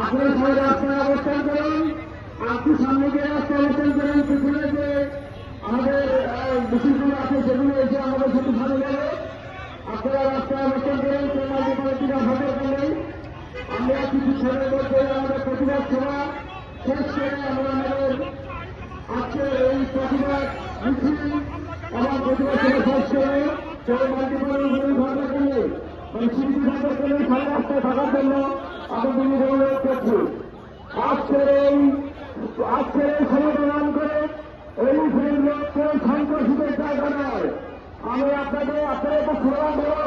আপনারা সবাই রাস্তায় অবস্থান করুন, আপনি সামনে গিয়ে রাস্তায় অবস্থান করুন, পিছনে যে আমাদের মিছিলগুলো আছে সেগুলো এসে আমাদের সাথে ভালো যাবে। আপনারা রাস্তায় অবস্থান করেন, মাল্টি পলিটিকা ভোটের করলেন। আমরা কিছু সময়ের মধ্যে আমাদের প্রতিবাদ সভা শেষ করে আমরা আমাদের আজকের এই প্রতিবাদ মিছিল এবং প্রতিবাদ সভা শেষ করে মাল্টি পলিটিকা ভোটের করলে সিটি ভোটের করলে সারা রাস্তায় থাকার জন্য আমাদের অনুরোধ করছি। আজকের এই সমাধান করে এই লোককে সন্ত্রাসীদের জায়গা নয়। আমি আপনারা একটু স্লোগান দেব,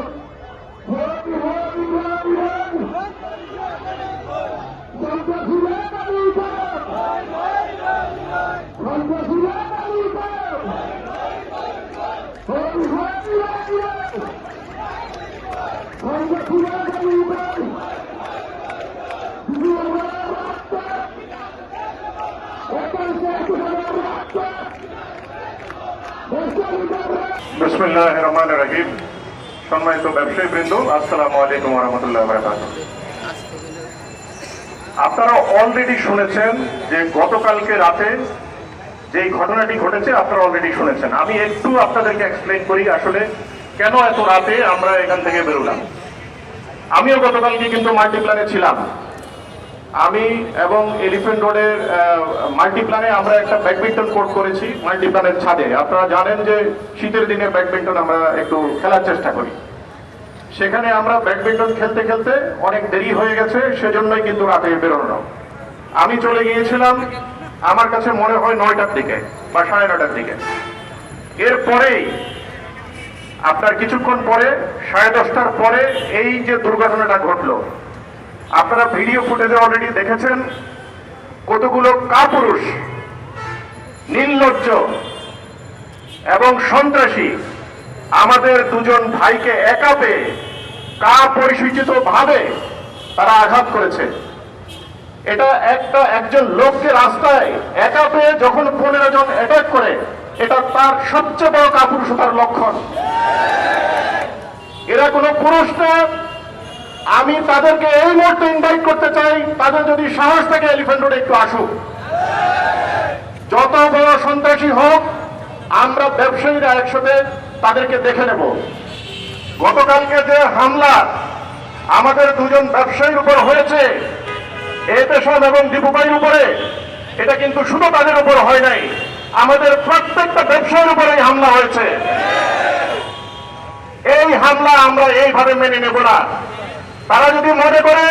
বিসমিল্লাহির রহমানির রহিম। সম্মানিত ব্যবসায়ী বৃন্দ, আসসালামু আলাইকুম ওয়া রাহমাতুল্লাহি ওয়া বারাকাতুহু। আপনারা অলরেডি শুনেছেন যে গতকালকে রাতে যে ঘটনাটি ঘটেছে, আপনারা অলরেডি শুনেছেন। আমি একটু আপনাদেরকে এক্সপ্লেইন করি আসলে কেন এত রাতে আমরা এখান থেকে বেরোলাম। আমিও গতকালকে কিন্তু মাল্টিপ্ল্যানে ছিলাম। আমি এবং এলিফ্যান্ট রোডের মাল্টিপ্ল্যানে আমরা একটা ব্যাডমিন্টন কোর্ট করেছি মাল্টিপ্ল্যানের ছাদে। আপনারা জানেন যে শীতের দিনে ব্যাডমিন্টন আমরা একটু খেলার চেষ্টা করি। সেখানে আমরা ব্যাডমিন্টন খেলতে খেলতে অনেক দেরি হয়ে গেছে, সেজন্যই কিন্তু রাতে বেরোনো। আমি চলে গিয়েছিলাম আমার কাছে মনে হয় 9টার দিকে বা 9:30টার দিকে। এরপরেই আপনার কিছুক্ষণ পরে 10:30টার পরে এই যে দুর্ঘটনাটা ঘটলো, আপনারা ভিডিও ফুটেজে অলরেডি দেখেছেন। কতগুলো কাপুরুষ, নির্লজ্জ এবং সন্ত্রাসী আমাদের দুজন ভাইকে একা পেয়ে পরিসূচিত ভাবে তারা আঘাত করেছে। এটা একজন লোককে রাস্তায় একা পেয়ে যখন 15 জন অ্যাটাক করে, এটা তার সবচেয়ে বড় কাপুরুষতার লক্ষণ। এরা কোনো পুরুষ না। আমি তাদেরকে এই মুহূর্তে ইনভাইট করতে চাই, তাদের যদি সাহস থাকে এলিফ্যান্ট রোডে একটু আসুক। যত বড় সন্ত্রাসী হোক, আমরা ব্যবসায়ীরা একসাথে তাদেরকে দেখে নেব। গতকালকে যে হামলা আমাদের দুজন ব্যবসায়ীর উপর হয়েছে, এতেশাম এবং দীপু ভাইয়ের উপরে, এটা কিন্তু শুধু তাদের উপর হয় নাই, আমাদের প্রত্যেকটা ব্যবসায়ীর উপরে হামলা হয়েছে। এই হামলা আমরা এইভাবে মেনে নেব না। তারা যদি মনে করে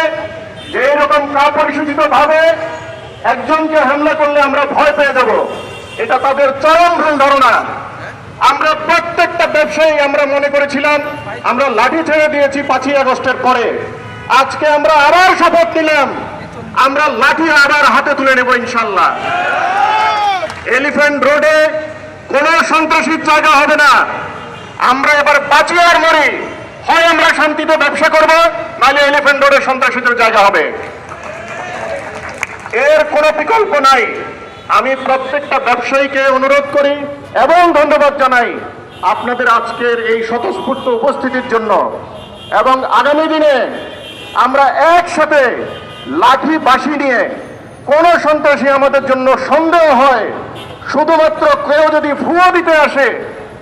যে এরকম পরিসূচিত ভাবে একজনকে হামলা করলে আমরা ভয় পেয়ে যাব, এটা তাদের চরম ভুল ধারণা। আমরা প্রত্যেকটা ব্যবসায়ী আমরা মনে করেছিলাম, আমরা লাঠি ছেড়ে দিয়েছি 5ই আগস্টের পরে। আজকে আমরা আবার শপথ নিলাম, আমরা লাঠি আবার হাতে তুলে নেব ইনশাল্লাহ। এলিফ্যান্ট রোডে কোন সন্ত্রাসীর জায়গা হবে না। আমরা এবার বাঁচি আর মরি, হয় আমরা শান্তিতে ব্যবসা করব, নাহলে এলিফ্যান্ট রোডে সন্ত্রাসীদের জায়গা হবে। এর কোনো বিকল্প নাই। আমি প্রত্যেকটা ব্যবসায়ীকে অনুরোধ করি এবং ধন্যবাদ জানাই আপনাদের আজকের এই স্বতঃস্ফূর্ত উপস্থিতির জন্য। এবং আগামী দিনে আমরা একসাথে লাঠি বাঁশি নিয়ে কোন সন্ত্রাসী আমাদের জন্য সন্দেহ হয়, শুধুমাত্র কেউ যদি ফুঁয়ো দিতে আসে,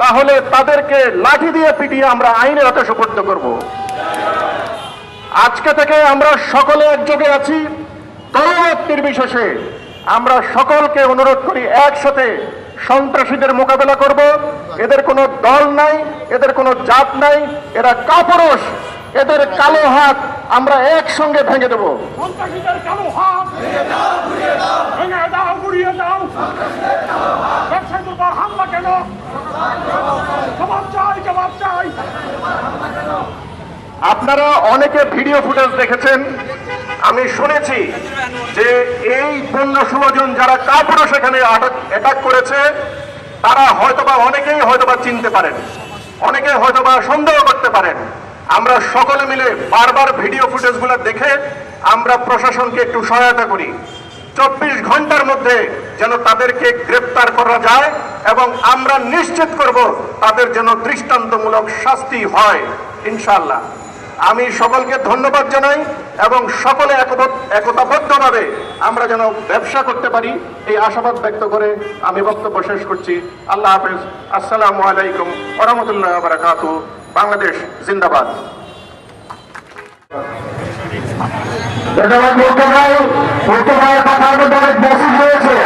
তাহলে তাদেরকে লাঠি দিয়ে পিটিয়ে আমরা আইনের হাতে সোপর্দ করব। আজকে থেকে আমরা সকলে একযোগে আছি, দলমত নির্বিশেষে আমরা সকলকে অনুরোধ করি একসাথে সন্ত্রাসীদের মোকাবেলা করব। এদের কোনো দল নাই, এদের কোনো জাত নাই, এরা কাপুরুষ। এদের কালো হাত আমরা একসঙ্গে ভেঙে দেব। সন্ত্রাসীদের কালো হাত ভেঙে দাও, গুড়িয়ে দাও। ব্যবসায়ীদের উপর হামলা কেন? জবাব চাই, জবাব চাই। আপনারা অনেকে ভিডিও ফুটেজ দেখেছেন। আমি শুনেছি যে এই 15-16 জন যারা কাপুরুষ এখানে অ্যাটাক করেছে, তারা হয়তোবা অনেকেই হয়তোবা চিনতে পারেন। অনেকে হয়তোবা সন্দেহ করতে পারেন, আমরা সকলে মিলে বারবার ভিডিও ফুটেজগুলো দেখে আমরা প্রশাসনকে একটু সহায়তা করি। 24 ঘন্টার মধ্যে যেন তাদেরকে গ্রেপ্তার করা যায় এবং আমরা নিশ্চিত করব তাদের যেন দৃষ্টান্তমূলক শাস্তি হয় ইনশাআল্লাহ। আমি সকলকে ধন্যবাদ জানাই এবং সকলে একতাবদ্ধভাবে আমরা যেন ব্যবসা করতে পারি এই আশাবাদ ব্যক্ত করে আমি বক্তব্য শেষ করছি। আল্লাহ হাফেজ। আসসালামু আলাইকুম ওয়া রাহমাতুল্লাহি ওয়া বারাকাতুহু। বাংলাদেশ জিন্দাবাদ। ধন্যবাদ বক্তব্যের কথার মধ্যে অনেক মেসেজ রয়েছে।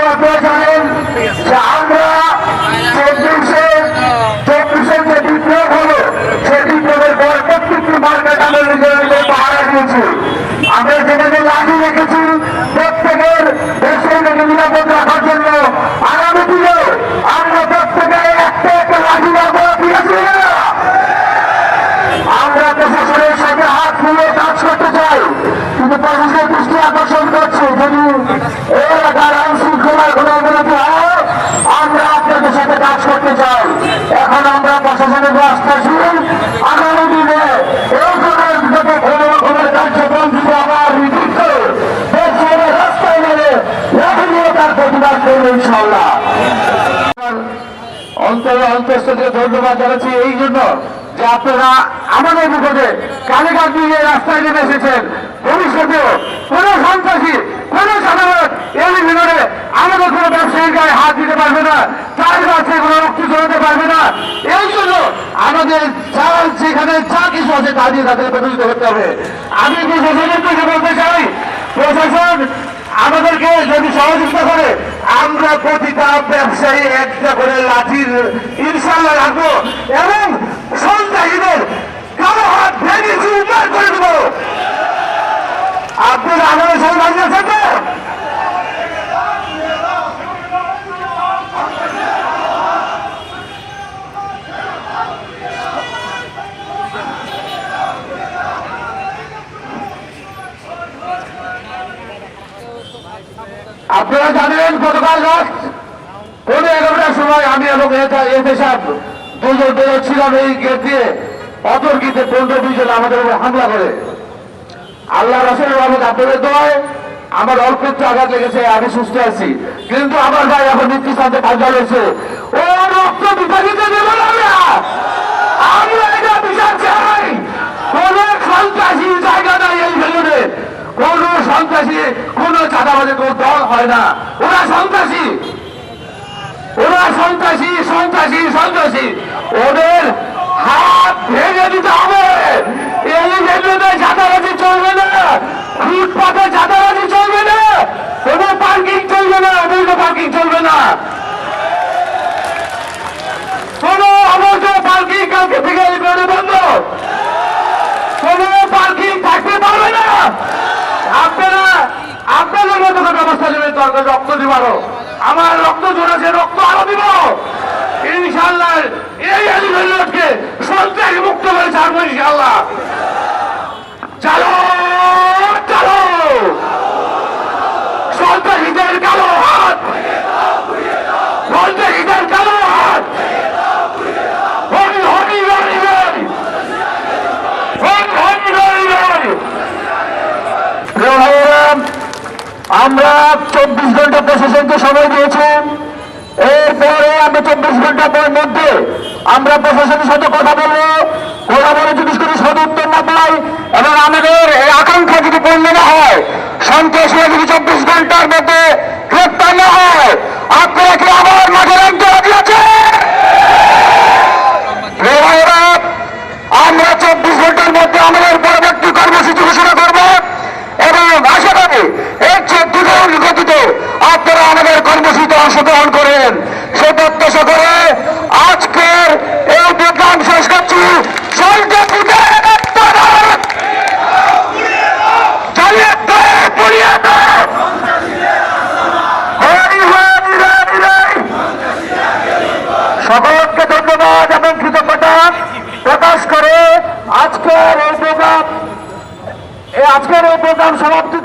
আপনারা জানেন যে আমরা 24-এর যে বিপ্লব হলো সেই বিপ্লবের পর প্রত্যেকটি মার্কেট আমরা নিজেদের পাহারা দিয়েছি। আমরা যেখানে লাঠি রেখেছি প্রত্যেকের দেশের নিরাপদ রাখার জন্য আগামী দিনে আমরা প্রত্যেকে একটা লাঠি রাখবো। ঠিক আছে, আমরা প্রশাসনের সাথে হাত মিলিয়ে কাজ করতে চাই, কিন্তু প্রশাসনের দৃষ্টি আকর্ষণ করছে যদি এই এলাকার আইন শৃঙ্খলার কোনো অবনতি হয় আমরা আপনাদের সাথে কাজ করতে চাই। এখন আমরা প্রশাসনের রাস্তাশীল আগামী দিনে এই ধরনের যত ঘনের কার্যক্রম যদি আবার রিপিট করে দেশের রাস্তায় মেলে লাঠি নিয়ে তার প্রতিবাদ করবে ইনশাআল্লাহ। অন্তঃস্থলে ধন্যবাদ জানাচ্ছি এই জন্য যে আপনারা আমাদের বিপদে কালীঘাট দিয়ে রাস্তায় নেমে এসেছেন। ভবিষ্যতেও কোনো সন্ত্রাসী কোনো সাধারণ এই ভিতরে আমাদের কোনো ব্যবসায়ীর গায়ে হাত দিতে পারবে না, তার কাছে কোনো রক্ত চলাতে পারবে না। এই জন্য আমাদের যেখানে যা কিছু আছে তা দিয়ে তাদের প্রতিষ্ঠিত করতে হবে। আমি প্রশাসনের থেকে বলতে চাই, প্রশাসন আমাদেরকে যদি সহযোগিতা করে আমরা প্রতিটা ব্যবসায়ী একটা করে লাঠির ইনশাল্লাহ রাখবো এবং সন্ত্রাসীদের কারো হাত ভেঙে উদ্ধার করে দেবো। আপনারা আমাদের সঙ্গে রাজি আছেন তো? আপনারা জানেন গতকাল রাত 11টার সময় আমি এবং এদেশার দুজন বেরোচ্ছিলাম এই গেট দিয়ে, অতর্কিতে 15-20 জন আমাদের উপর হামলা করে। আল্লাহ রাসূলের রহমত আপনাদের দোয়ায় আমার অল্প একটু আঘাত লেগেছে, আমি সুস্থ আছি, কিন্তু আমার ভাই এখন মৃত্যু স্থানে কাজা রয়েছে। ও রক্ত বিভাজিত দেব না আমরা এটা বিচার চাই। কোন সন্ত্রাসী জায়গা নাই এই ভেলুরে, কোন সন্ত্রাসী কোন চাঁদাবাজে কোন দল হয় না। ওরা সন্ত্রাসী, ওরা সন্ত্রাসী সন্ত্রাসী সন্ত্রাসী ওদের হাত ভেঙে দিতে হবে। এই ভেলুরে চাঁদাবাজি চলবে না, ফুটপাতে চাঁদাবাজি চলবে না, কোন পার্কিং চলবে না, অবৈধ পার্কিং চলবে না, কোন অবৈধ পার্কিং কালকে থেকে বন্ধ, কোন পার্কিং থাকতে পারবে না। আপনারা আপনাদের মতো ব্যবস্থা নেবেন, দরকার রক্ত দিবারও আমার রক্ত জোড়াছে, রক্ত আরো দিব ইনশাআল্লাহ। এই আলিমের সন্ত্রাসী মুক্ত করে ছাড়বো ইনশাআল্লাহ। চালো চালো সন্ত্রাসীদের কালো হাত, সন্ত্রাসীদের কালো হাত। হরি হরি হরি হরি হরি হরি হরি। আমরা 24 ঘন্টা প্রশাসনকে সময় দিয়েছি, এরপরে আমরা 24 ঘন্টার মধ্যে আমরা প্রশাসনের সাথে কথা বলবো। কথা বলে যদি কোনো সদুত্তর না পাই এবং আমাদের এই আকাঙ্ক্ষা যদি পূর্ণ না হয়, সন্ত্রাসীরা যদি 24 ঘন্টার মধ্যে গ্রেপ্তার না হয়, আপনারা কি আবার মাঠে নামতে রাজি আছে? আমরা 24 ঘন্টার মধ্যে আমাদের পরবর্তী কর্মসূচি ঘোষণা করব এবং আশা করি এর চেয়ে দ্রুত গতিতে আপনারা আমাদের কর্মসূচিতে অংশগ্রহণ করেন। সে প্রত্যাশা করে আজকের এই প্রোগ্রাম শেষ করছি। সকলকে ধন্যবাদ এবং কৃতজ্ঞতা প্রকাশ করে আজকের এই প্রোগ্রাম সমাপ্তি